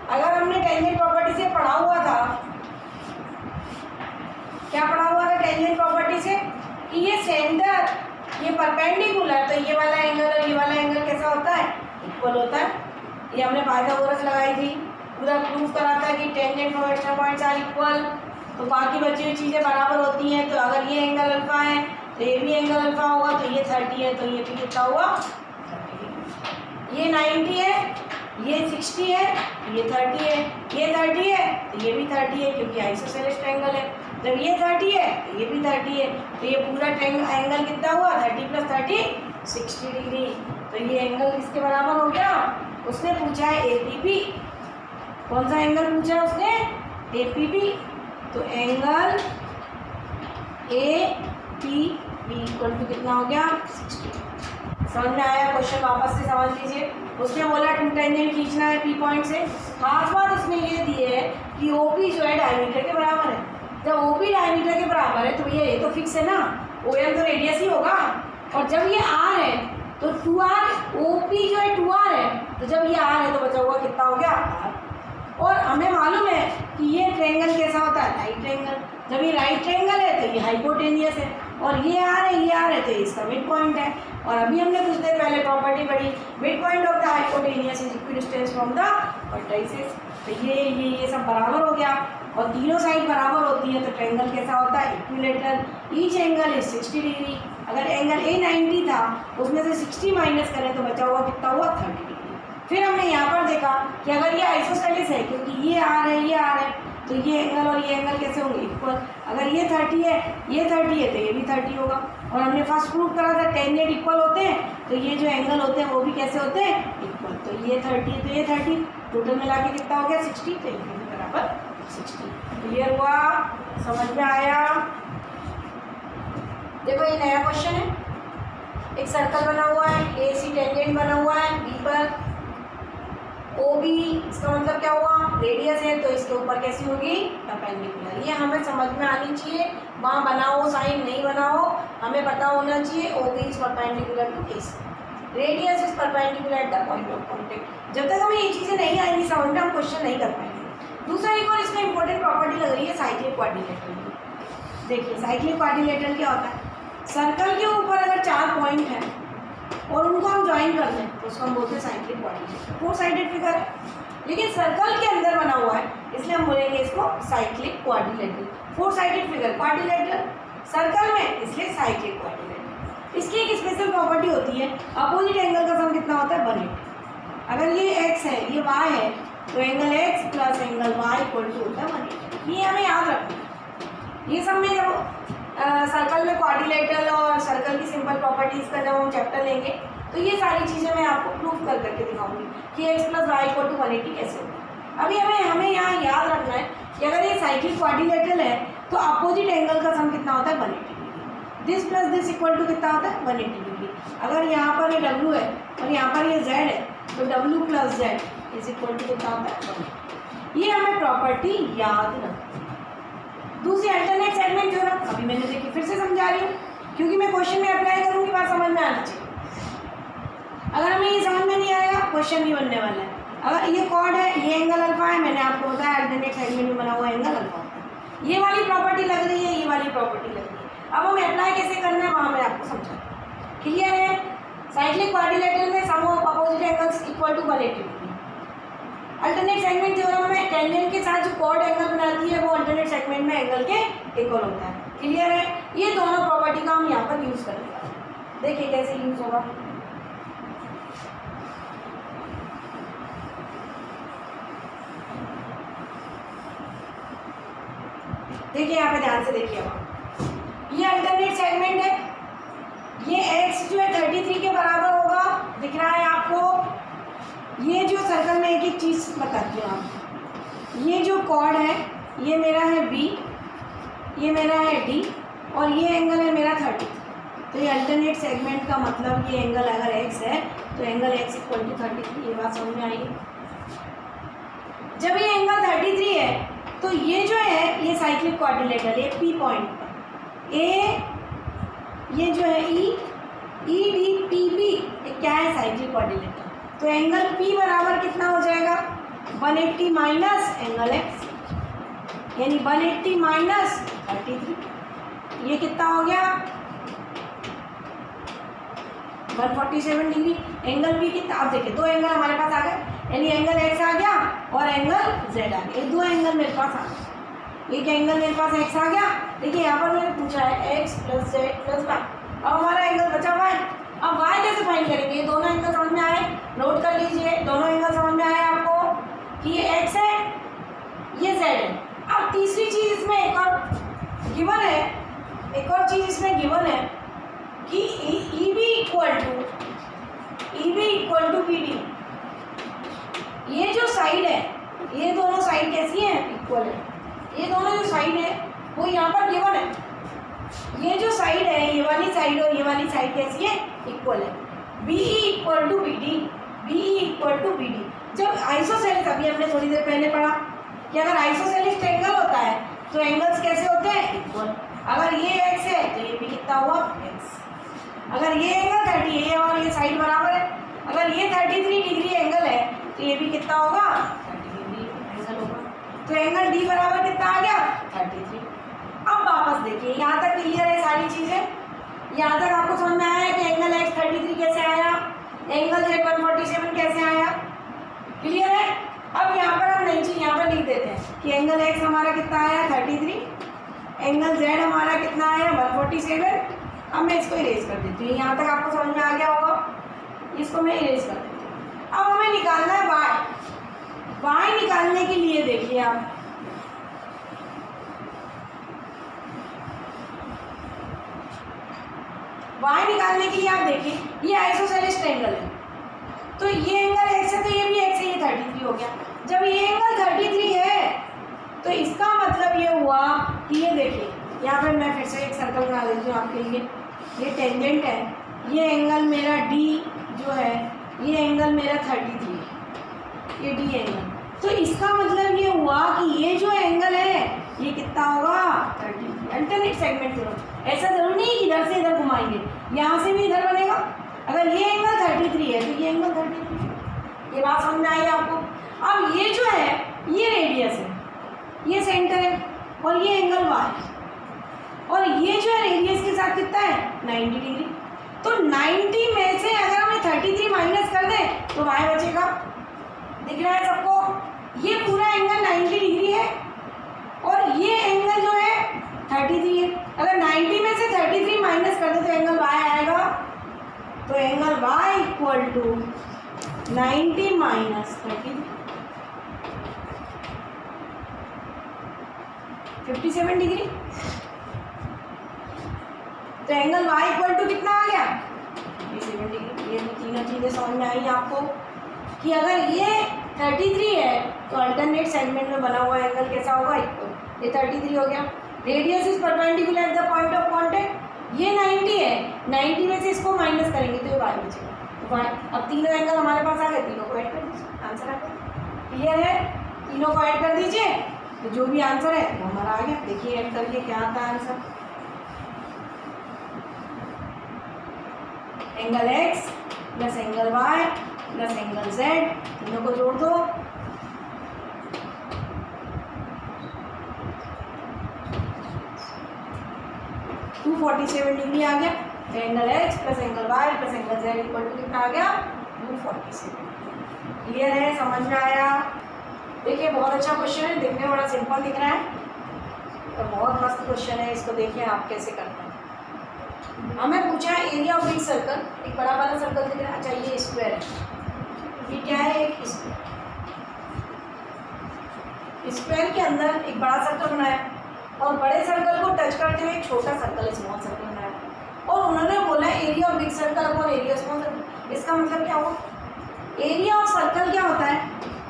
अगर हमने टेंजेंट प्रॉपर्टी से पढ़ा हुआ था, क्या पढ़ा हुआ था टेंजेंट प्रॉपर्टी से, कि ये सेंटर, ये परपेंडिकुलर, तो ये वाला एंगल और ये वाला एंगल कैसा होता है, इक्वल होता है। ये हमने पाइथागोरस लगाई थी, पूरा प्रूफ करा था कि टेंजेंट और एक्स्ट्रा पॉइंट्स आर इक्वल, तो बाकी बची हुई चीज़ें बराबर होती हैं। तो अगर ये एंगल अल्फा है तो ये भी एंगल अल्फा होगा, तो ये 30 है तो ये भी कितना हुआ, 30। ये 90 है, ये 60 है, ये 30 है, ये 30 है तो ये भी 30 है, क्योंकि आइसोसेलेस ट्रायंगल है। जब ये 30 है तो ये भी 30 है, तो ये पूरा एंगल कितना हुआ, 30 + 30 60 डिग्री। तो ये एंगल किसके बराबर हो गया, उसने पूछा है APB। कौन सा एंगल पूछा है उसने, APB। तो एंगल APB इक्वल टू कितना हो गया, 60। समझ में आया, क्वेश्चन वापस से समझ लीजिए। उसने बोला 2 टेंजेंट खींचना है P पॉइंट से। खास बात उसने ये दी है कि OP जो है डायमीटर के बराबर है। जब OP डायमीटर के बराबर है तो भैया ये तो फिक्स है ना, OM तो रेडियस ही होगा। और जब ये R है तो 2R, OP जो है 2R है, तो जब ये R है तो बचा हुआ कितना हो गया, R। और हमें मालूम है कि ये ट्रायंगल कैसा होता है, राइट ट्रायंगल। जब ये राइट ट्रायंगल है तो ये हाइपोटेनियस है, और ये आर है, ये आर है, तो इसका मिड पॉइंट है। और अभी हमने कुछ देर पहले प्रॉपर्टी पढ़ी, mid point of the hypotenuse is equidistance from the vertices. तो ये सब बराबर हो गया, और तीनों साइड बराबर होती है तो ट्रायंगल कैसा होता है, equilateral. Each angle is 60 degree. अगर एंगल ए 90 था, उसमें से 60 माइनस करें तो बचा हुआ कितना हुआ, 30 डिग्री। फिर हमने यहाँ पर देखा कि अगर ये आइसोसेलेस है, क्योंकि ये आर है, ये आर है, तो ये एंगल और ये एंगल कैसे होंगे, इक्वल। अगर ये 30 है, ये 30 है, तो ये भी 30 होगा। और हमने फर्स्ट प्रूव करा था टेंजेंट इक्वल होते हैं, तो ये जो एंगल होते हैं वो भी कैसे होते हैं, इक्वल। तो ये 30 है, तो ये 30, टोटल मिला के कितना हो गया, 60। तो ये भी बराबर 60। क्लियर हुआ, समझ में आया। देखो ये नया क्वेश्चन है, एक सर्कल बना हुआ है, ए सी टेंजेंट बना हुआ है बी पर, ओ बी, इसका मतलब क्या हुआ, रेडियस है, तो इसके ऊपर कैसी होगी, परपेंडिकुलर। ये हमें समझ में आनी चाहिए, वहाँ बनाओ साइन नहीं बनाओ, हमें पता होना चाहिए O B is perpendicular to A C, radius is perpendicular at the point of contact. जब तक हमें ये चीज़ें नहीं आएंगी समझ में, हम क्वेश्चन नहीं कर पाएंगे। दूसरा एक और इसमें इंपॉर्टेंट प्रॉपर्टी लग रही है साइक्लिक क्वाड्रिलेटरल की। देखिए साइक्लिक क्वाड्रिलेटरल क्या होता है, सर्कल के ऊपर अगर 4 पॉइंट हैं और उनको हम ज्वाइन कर दें तो उसको हम बोलते हैं साइक्लिक क्वाड्रिलेटरल। 4 साइडेड फिगर है, लेकिन सर्कल के अंदर बना हुआ है, इसलिए हम बोलेंगे इसको cyclic quadrilateral. 4 sided figure quadrilateral, circle में इसलिए साइक्लिक क्वाड्रिलेटरल। इसकी एक स्पेशल प्रॉपर्टी होती है, अपोजिट एंगल का सम कितना होता है, 180। अगर ये x है, ये y है, तो angle x plus angle y equal to होता है 180। ये हमें याद रखना है। ये सब में जब सर्कल में क्वाड्रिलेटरल और सर्कल की सिंपल प्रॉपर्टीज़ का जब हम चैप्टर लेंगे तो ये सारी चीज़ें मैं आपको प्रूफ कर करके दिखाऊंगी कि x plus Y equal to 180 कैसे होगा। अभी हमें यहाँ याद रखना है कि अगर ये साइक्लिक क्वाड्रिलेटरल है तो अपोजिट एंगल का सम कितना होता है, 180 degree. This plus this equal to कितना होता है, 180 डिग्री। अगर यहाँ पर ये w है और यहाँ पर ये z है, तो w plus z is equal to कितना होता है, 180। ये हमें प्रॉपर्टी याद रखना। दूसरी अल्टरनेट सेगमेंट थ्योरम अभी मैंने देखी, फिर से समझा रही हूँ क्योंकि मैं क्वेश्चन में अप्लाई करूँगी, बात समझ में आना चाहिए। अगर हमें ये समझ में नहीं आएगा क्वेश्चन नहीं बनने वाला है। अगर ये कॉर्ड है, ये एंगल अल्फा है, मैंने आपको बताया अल्टरनेट सेगमेंट में बना हुआ एंगल अल्फा, ये वाली प्रॉपर्टी लग रही है, ये वाली प्रॉपर्टी लग रही है। अब हमें अप्लाई कैसे करना है वहाँ मैं आपको समझा। क्लियर है, साइक्लिक क्वाड्रिलेटरल में sum of opposite angles equal to 180 degree. Alternate segment theorem में टेंजेंट के साथ जो कॉर्ड एंगल बनाती है वो अल्टरनेट सेगमेंट में एंगल के इक्वल होता है। क्लियर है, ये दोनों प्रॉपर्टी का हम यहाँ पर यूज करेंगे। देखिए कैसे यूज होगा। देखिए यहाँ पे ध्यान से देखिए, अब ये अल्टरनेट सेगमेंट है, ये x जो है 33 के बराबर होगा, दिख रहा है आपको। ये जो सर्कल में एक एक चीज़ बताती हूँ आपको, ये जो कॉर्ड है ये मेरा है b, ये मेरा है d, और ये एंगल है मेरा 30। तो ये अल्टरनेट सेगमेंट का मतलब ये एंगल अगर x है तो एंगल x इक्वल टू 33। ये बात समझ में आई। जब ये एंगल 33 है तो ये जो है ये साइक्लिक क्वाड्रिलेटरल, ये p पॉइंट पर a, ये जो है e, e d p b, ये क्या है साइक्लिक क्वाड्रिलेटरल। तो एंगल P बराबर कितना हो जाएगा, 180 माइनस एंगल x, यानी 180 माइनस 33, ये कितना हो गया 147 डिग्री। एंगल P कितना, आप देखिए दो एंगल हमारे पास आ गए, यानी एंगल x आ गया और एंगल z आ गया। ये दो एंगल मेरे पास आ गए, एक एंगल मेरे पास x आ गया। देखिए यहाँ पर मैंने पूछा है x plus z plus y, अब हमारा एंगल बचा हुआ है। अब y कैसे फाइंड करेंगे, ये दोनों एंगल समझ में आए, नोट कर लीजिए, दोनों एंगल समझ में आए आपको कि ये x है ये z है। अब तीसरी चीज़ इसमें एक और गिवन है, एक और चीज़ इसमें गिवन है कि E B equal to B D. ये जो साइड है, ये दोनों साइड कैसी है, इक्वल है। ये दोनों जो साइड है वो यहाँ पर गिवन है। ये जो साइड है, ये वाली साइड और ये वाली साइड कैसी है, इक्वल है। B equal to B D, B equal to B D. जब आइसोसेलिस, अभी हमने थोड़ी देर पहले पढ़ा कि अगर आइसोसेलिस ट्रायंगल होता है तो एंगल्स कैसे होते हैं, इक्वल। अगर ये x है तो ये भी कितना हुआ x। अगर ये एंगल 30 है और ये साइड बराबर है, अगर ये 33 डिग्री एंगल है तो ये भी कितना होगा 30 डिग्री एंगल होगा। तो एंगल D बराबर कितना आ गया 33। वापस देखिए, यहाँ तक क्लियर है सारी चीज़ें? यहाँ तक आपको समझ में आया कि एंगल x 33 कैसे आया, एंगल z 147 कैसे आया? क्लियर है? अब यहाँ पर हम नई चीज़ यहाँ पर लिख देते हैं कि एंगल x हमारा कितना आया 33, एंगल z हमारा कितना आया 147। अब मैं इसको इरेज कर देती हूँ। यहाँ तक आपको समझ में आ गया होगा, इसको मैं इरेज कर देती हूँ। अब हमें निकालना है y निकालने के लिए देखिए आप y निकालने के लिए आप देखिए ये आइसोसेलेस ट्रायंगल है, तो ये एंगल x है तो ये भी x है, ये 33 हो गया। जब ये एंगल 33 है तो इसका मतलब ये हुआ कि ये देखिए यहाँ पे मैं फिर से एक सर्कल बना देती हूँ आपके लिए। ये टेंजेंट है, ये एंगल मेरा d जो है, ये एंगल मेरा 33 है, ये d एंगल। तो इसका मतलब ये हुआ कि ये जो एंगल है ये कितना होगा 33। अल्टरनेट सेगमेंट करो, ऐसा जरूरी नहीं कि इधर से इधर घुमाएंगे, यहाँ से भी इधर बनेगा। अगर ये एंगल 33 है तो ये एंगल 33 है। ये बात समझ में आई आपको? अब ये जो है ये रेडियस है, ये सेंटर है, और ये एंगल y है, और ये जो है रेडियस के साथ कितना है 90 डिग्री। तो 90 में से अगर हमें 33 माइनस कर दें तो y बचेगा। दिख रहा है सबको? ये पूरा एंगल 90 डिग्री है और ये एंगल जो है 33 है। अगर 90 में से 33 माइनस कर दे तो एंगल y आएगा। तो angle y equal to 90 minus 33, 57 degree. तो एंगल y इक्वल टू कितना आ गया 57 डिग्री। ये तीनों चीज़ें समझ में आई आपको कि अगर ये 33 है तो अल्टरनेट सेगमेंट में बना हुआ एंगल कैसा होगा इक्वल। ये 33 हो गया। Radius is perpendicular at the point of contact. ये 90 है, 90 में से इसको माइनस करेंगे तो ये y बचेगा। तो y, अब तीनों एंगल हमारे पास आ गए, तीनों को ऐड कर दीजिए, आंसर आ गया। क्लियर है? तीनों को ऐड कर दीजिए तो जो भी आंसर है वो हमारा आ गया। देखिए ऐड करके क्या आता है answer. Angle x plus angle y plus angle z, तीनों को जोड़ दो। टू 47 डिग्री आ गया। तो angle x plus angle y plus angle z equal to कितना आ गया 247। क्लियर है? समझ में आया? देखिए बहुत अच्छा क्वेश्चन है, देखने में बड़ा सिंपल दिख रहा है और बहुत मस्त क्वेश्चन है। इसको देखिए आप कैसे करते हैं। हमें पूछा है एरिया ऑफ बिग सर्कल, एक बड़ा वाला सर्कल दिख रहा है। अच्छा ये स्क्वायर है, ये क्या है एक स्क्वायर के अंदर एक बड़ा सर्कल बनाया और बड़े सर्कल को टच करते हुए एक छोटा सर्कल स्मॉल सर्कल बनाया और उन्होंने बोला area of big circle upon area of small circle. इसका मतलब क्या हुआ? एरिया ऑफ सर्कल क्या होता है?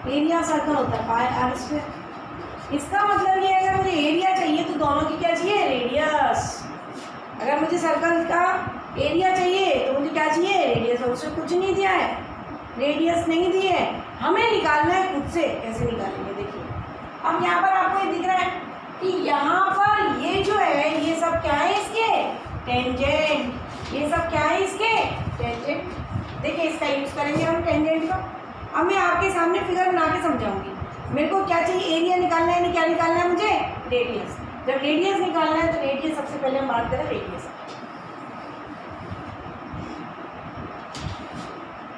एरिया ऑफ सर्कल होता है पाई आर स्क्वायर। इसका मतलब ये है अगर मुझे एरिया चाहिए तो दोनों की क्या चाहिए रेडियस। अगर मुझे सर्कल का एरिया चाहिए तो मुझे क्या चाहिए रेडियस। और उससे कुछ नहीं दिया है, रेडियस नहीं दी है, हमें निकालना है खुद से। कैसे निकालेंगे देखिए। अब यहाँ पर आपको ये दिख रहा है कि यहाँ पर ये जो है ये सब क्या है इसके टेंजेंट। ये सब क्या है इसके टेंजेंट। देखिए इसका यूज़ करेंगे हम टेंजेंट का। अब मैं आपके सामने फिगर बना के समझाऊंगी। मेरे को क्या चाहिए एरिया निकालना है, क्या निकालना है मुझे रेडियस। जब रेडियस निकालना है तो रेडियस सबसे पहले हम बात करें रेडियस।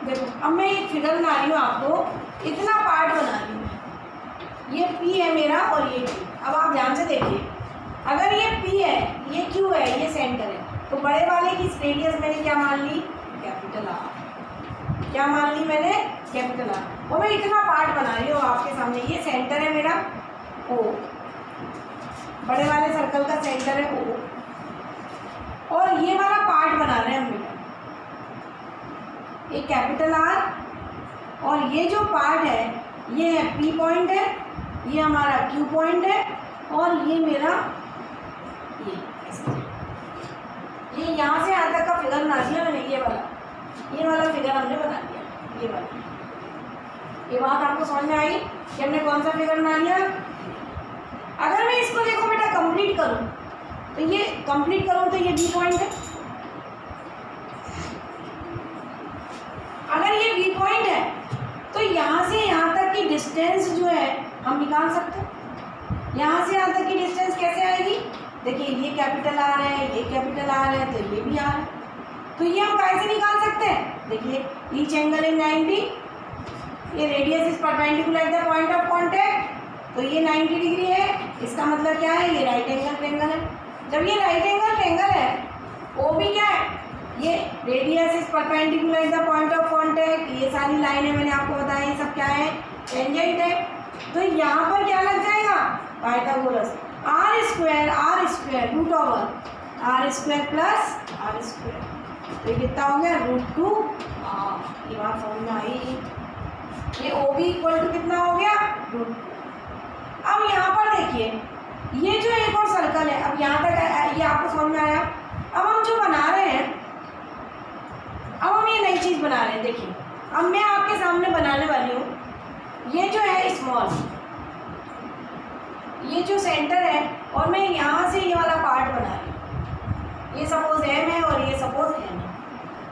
देखो अब मैं एक फिगर बना रही हूँ, आपको इतना पार्ट बना रही हूँ। ये P है मेरा और ये Q। अब आप ध्यान से देखिए, अगर ये P है, ये Q है, ये सेंटर है, तो बड़े वाले की रेडियस मैंने क्या मान ली कैपिटल R। क्या मान ली मैंने कैपिटल R। और मैं इतना पार्ट बना रही हूँ आपके सामने। ये सेंटर है मेरा O, बड़े वाले सर्कल का सेंटर है O, और ये वाला पार्ट बना रहे हैं हम बेटा, ये कैपिटल R, और ये जो पार्ट है ये है P पॉइंट है, ये हमारा Q पॉइंट है, और ये मेरा ये यहाँ से यहाँ तक का फिगर बना दिया मैंने। ये वाला फिगर हमने बना दिया। ये वाला, ये बात आपको समझ में आई कि हमने कौन सा फिगर बना लिया। अगर मैं इसको देखो बेटा कंप्लीट करूँ तो ये कंप्लीट करूँ तो ये B पॉइंट है। अगर ये B पॉइंट है तो यहाँ से यहाँ तक की डिस्टेंस जो है हम निकाल सकते हैं। यहाँ से यहाँ तक की डिस्टेंस कैसे आएगी देखिए ये कैपिटल आर है, ये कैपिटल आर है, तो ये भी आर है। तो ये हम कैसे निकाल सकते हैं? देखिए ईच एंगल इन 90, ये radius is perpendicular the point of contact, तो ये 90 डिग्री है। इसका मतलब क्या है? ये राइट एंगल ट्रायंगल है। जब ये राइट एंगल ट्रायंगल है, ओ भी क्या है? ये radius is perpendicular the point of contact, ये सारी लाइनें मैंने आपको बताया, ये सब क्या है? टेंजेंट है। तो यहाँ पर क्या लग जाएगा? Pythagoras. R square root over R square plus R square, तो ये कितना हो गया? √2 r। ये बात समझ में आई? ये ओ बी इक्वल टू कितना हो गया? √2। अब यहाँ पर देखिए ये जो एक और सर्कल है, अब यहाँ तक ये आपको समझ में आया। अब हम जो बना रहे हैं, अब हम ये नई चीज़ बना रहे हैं। देखिए अब मैं आपके सामने बनाने वाली हूँ, ये जो है स्मॉल, ये जो सेंटर है, और मैं यहाँ से ये वाला पार्ट बना रही हूँ। ये सपोज एम है और ये सपोज एन है।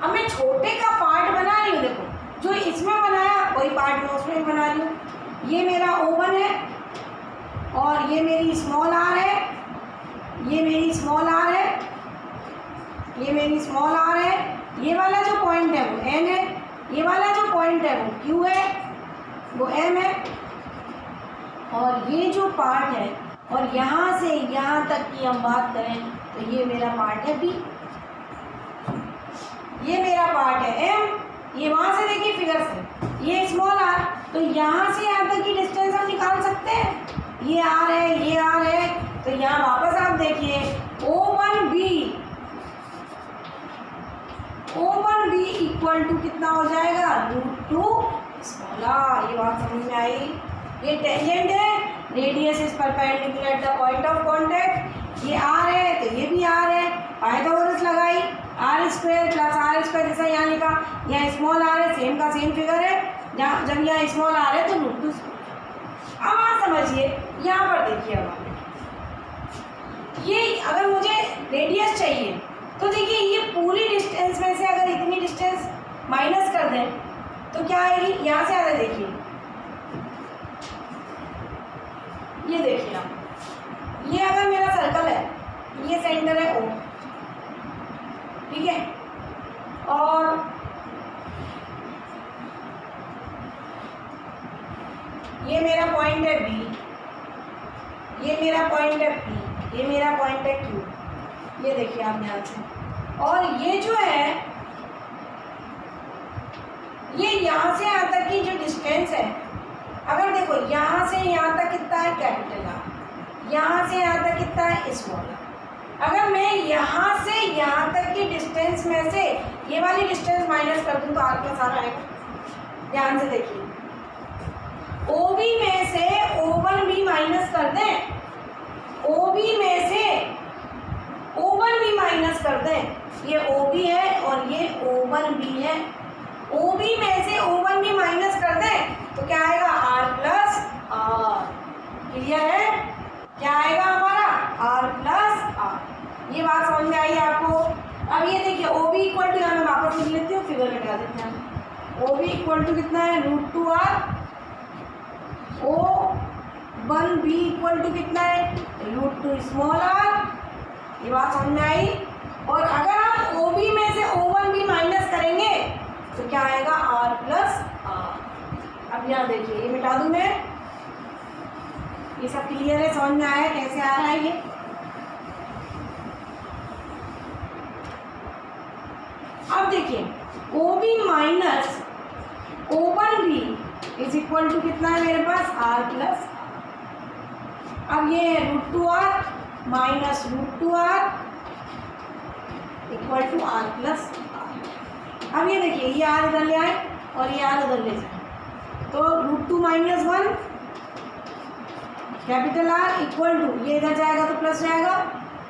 अब मैं छोटे का पार्ट बना रही हूँ। देखो जो इसमें बनाया वही पार्ट मैं उसमें बना रही हूँ। ये मेरा O1 है और ये मेरी स्मॉल आर है, ये मेरी स्मॉल आर है, ये मेरी स्मॉल आर है। ये वाला जो पॉइंट है वो N है, ये वाला जो पॉइंट है वो Q है, वो M है, और ये जो पार्ट है, और यहाँ से यहाँ तक की हम बात करें तो ये मेरा पार्ट है B, ये मेरा पार्ट है M। ये वहाँ से देखिए फिगर से, ये स्मॉल आर, तो यहाँ से यहाँ तक की डिस्टेंस हम निकाल सकते हैं। ये आर है, ये आर है, तो यहाँ वापस आप देखिए O1B इक्वल टू कितना हो जाएगा? √2 स्मॉल आर। ये बात समझ में आई? ये टेंजेंट है, radius is perpendicular at the point of contact. ये आर है तो ये भी आर है, पाइथागोरस लगाई, R square plus R square, जैसा यहाँ लिखा, यहाँ स्मॉल आर है, सेम का सेम फिगर है। जहाँ जब यहाँ स्मॉल आर है तो √2। अब आप समझिए, यहाँ पर देखिए, अब ये अगर मुझे रेडियस चाहिए तो देखिए ये पूरी डिस्टेंस में से अगर इतनी डिस्टेंस माइनस कर दें तो क्या आएगी? यहाँ से आगे देखिए, ये देखिए आप, ये अगर मेरा सर्कल है, ये सेंटर है O, ठीक है, और ये मेरा पॉइंट है B, ये मेरा पॉइंट है P, ये मेरा पॉइंट है Q। ये देखिए आप ध्यान से, और ये जो है ये यहाँ से यहाँ तक की जो डिस्टेंस है, अगर देखो यहाँ से यहाँ तक कितना है? Capital R. यहाँ से यहाँ तक कितना है? Small R. अगर मैं यहाँ से यहाँ तक की डिस्टेंस में से ये वाली डिस्टेंस माइनस कर दूँ तो आर प्लस आर आएगा। ध्यान से देखिए, OB में से O1B माइनस कर दें, OB में से O1B माइनस कर दें, ये OB है और ये O1B है। OB में से O1B माइनस कर दें तो क्या आएगा? R plus are. क्लियर है? क्या आएगा हमारा? R plus R. ये बात समझ में आई आपको? अब ये देखिए OB इक्वल टू, यहाँ मैं वापस लिख लेती हूँ, फिगर लगा देते हैं। OB इक्वल टू कितना है? √2r। O1B इक्वल टू कितना है? √2 स्मॉल आर। ये बात समझ में आई? और अगर हम OB में से O1B माइनस करेंगे तो क्या आएगा? R plus R. अब यहाँ देखिए, ये मिटा दूँ मैं, ये सब क्लियर है? समझ में आया कैसे आ रहा है ये? अब देखिए OB minus O1B is equal to कितना है मेरे पास? R plus. अब ये है √2r minus √2r equal to R plus R. अब ये देखिए, ये R इधर ले आए और ये R उधर ले जाए, तो √2 minus 1 capital R equal to, ये इधर जाएगा तो प्लस जाएगा,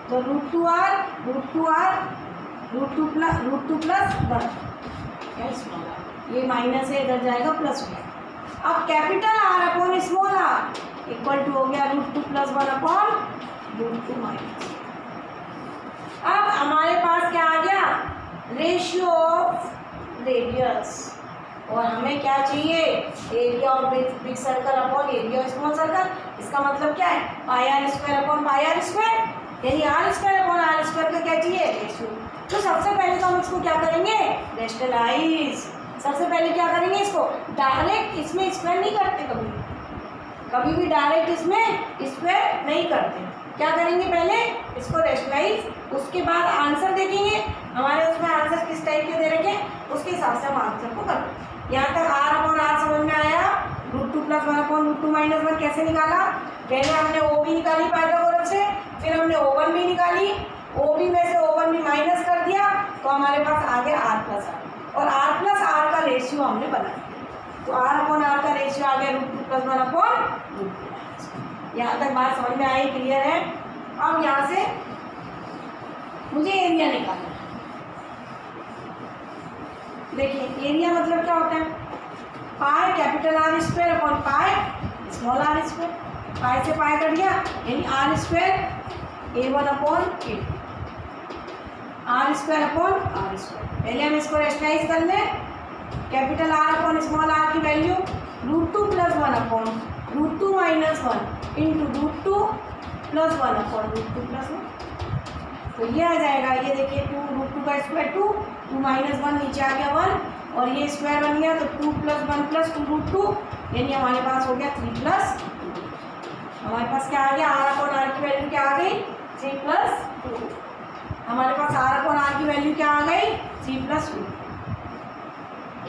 तो √2r √2 प्लस 1, ये माइनस है, इधर जाएगा प्लस हो जाएगा। अब capital R upon small r equal to हो गया √2 प्लस 1 अपॉन √2 माइनस। अब हमारे पास क्या आ गया? रेशियो ऑफ रेडियस, और हमें क्या चाहिए? Area of big circle upon area of small circle. इसका मतलब क्या है? Pi r square upon pi r square. यानी R square upon R square का क्या चाहिए, रेशियो। तो सबसे पहले तो हम इसको क्या करेंगे, रेशनलाइज। सबसे पहले क्या करेंगे, इसको डायरेक्ट इसमें स्क्वायर नहीं करते, कभी भी डायरेक्ट इसमें स्क्वायर नहीं करते। क्या करेंगे, पहले इसको रेशनलाइज, उसके बाद आंसर देखेंगे। हमारे उसमें आंसर किस टाइप के दे रखे, उसके हिसाब से हम आंसर को करेंगे। यहाँ तक आर अपॉन आर समझ में आया। √2 + 1 अपॉन √2 - 1 कैसे निकाला, पहले हमने ओ बी निकाली पाइथागोरस से, फिर हमने O1 भी निकाली, OB में से O1 भी माइनस कर दिया, तो हमारे पास आ गया R+R, और R+R का रेशियो हमने बनाया। तो R अपॉन R का रेशियो आ गया √2 + 1 अपॉन √2। यहाँ तक बात समझ में आई, क्लियर है। अब यहाँ से मुझे एरिया निकालना है। देखिए एरिया मतलब क्या होता है, pi capital R square upon pi small r square. Pi से पाई कट गया, यानी R square A1 upon A2, R square upon R square. पहले हम इसको रेशनलाइज कर लें। Capital R upon small r की वैल्यू √2 + 1 अपॉन √2 - 1 इंटू √2 + 1 अपॉन √2 + 1। तो ये आ जाएगा, ये देखिए 2 √2 का स्क्वायर 2, 2 - 1 नीचे आ गया 1, और ये स्क्वायर बन गया, तो 2 + 1 + 2 √2, यानी हमारे पास हो गया 3 + 2। हमारे पास क्या आ गया, R अपॉन R की वैल्यू क्या आ गई, 3 + 2। हमारे पास R अपॉन R की वैल्यू क्या आ गई, 3 + 2।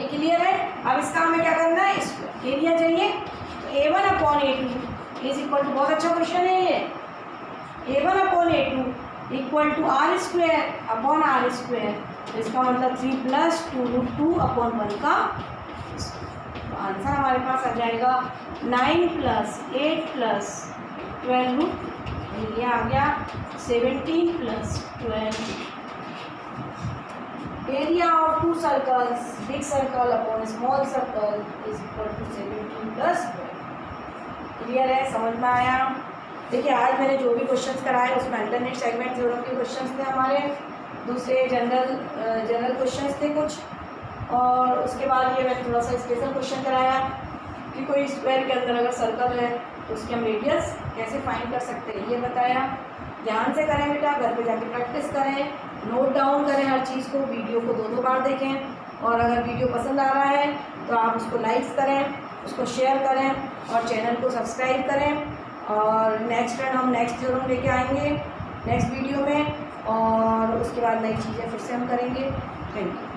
ये क्लियर है। अब इसका हमें क्या करना है, इसको एरिया चाहिए। तो A1 upon A2 is equal to, बहुत अच्छा क्वेश्चन है ये, A1 upon A2 equal to R square upon R square. इसका मतलब 3 + 2 √2 अपॉन 1 का। तो आंसर हमारे पास आ जाएगा 9 + 8 + 12 √2, ये आ गया 17 + 12। Area of 2 circles, big circle upon small circle is equal to 17 + 12। Clear है, समझ में आया। देखिए आज मैंने जो भी क्वेश्चंस कराए उसमें अल्टरनेट सेगमेंट थ्योरम के क्वेश्चंस थे हमारे, दूसरे जनरल क्वेश्चंस थे कुछ, और उसके बाद ये मैंने थोड़ा सा स्पेशल क्वेश्चन कराया कि कोई स्क्वायर के अंदर अगर सर्कल है तो उसकी हम रेडियस कैसे फाइंड कर सकते हैं, ये बताया। ध्यान से करें बेटा, घर पे जाके प्रैक्टिस करें, नोट डाउन करें हर चीज़ को, वीडियो को 2-2 बार देखें, और अगर वीडियो पसंद आ रहा है तो आप उसको लाइक करें, उसको शेयर करें, और चैनल को सब्सक्राइब करें। और नेक्स्ट टाइम हम नेक्स्ट थ्योरम लेके आएंगे नेक्स्ट वीडियो में, और उसके बाद नई चीज़ें फिर से हम करेंगे। Thank you.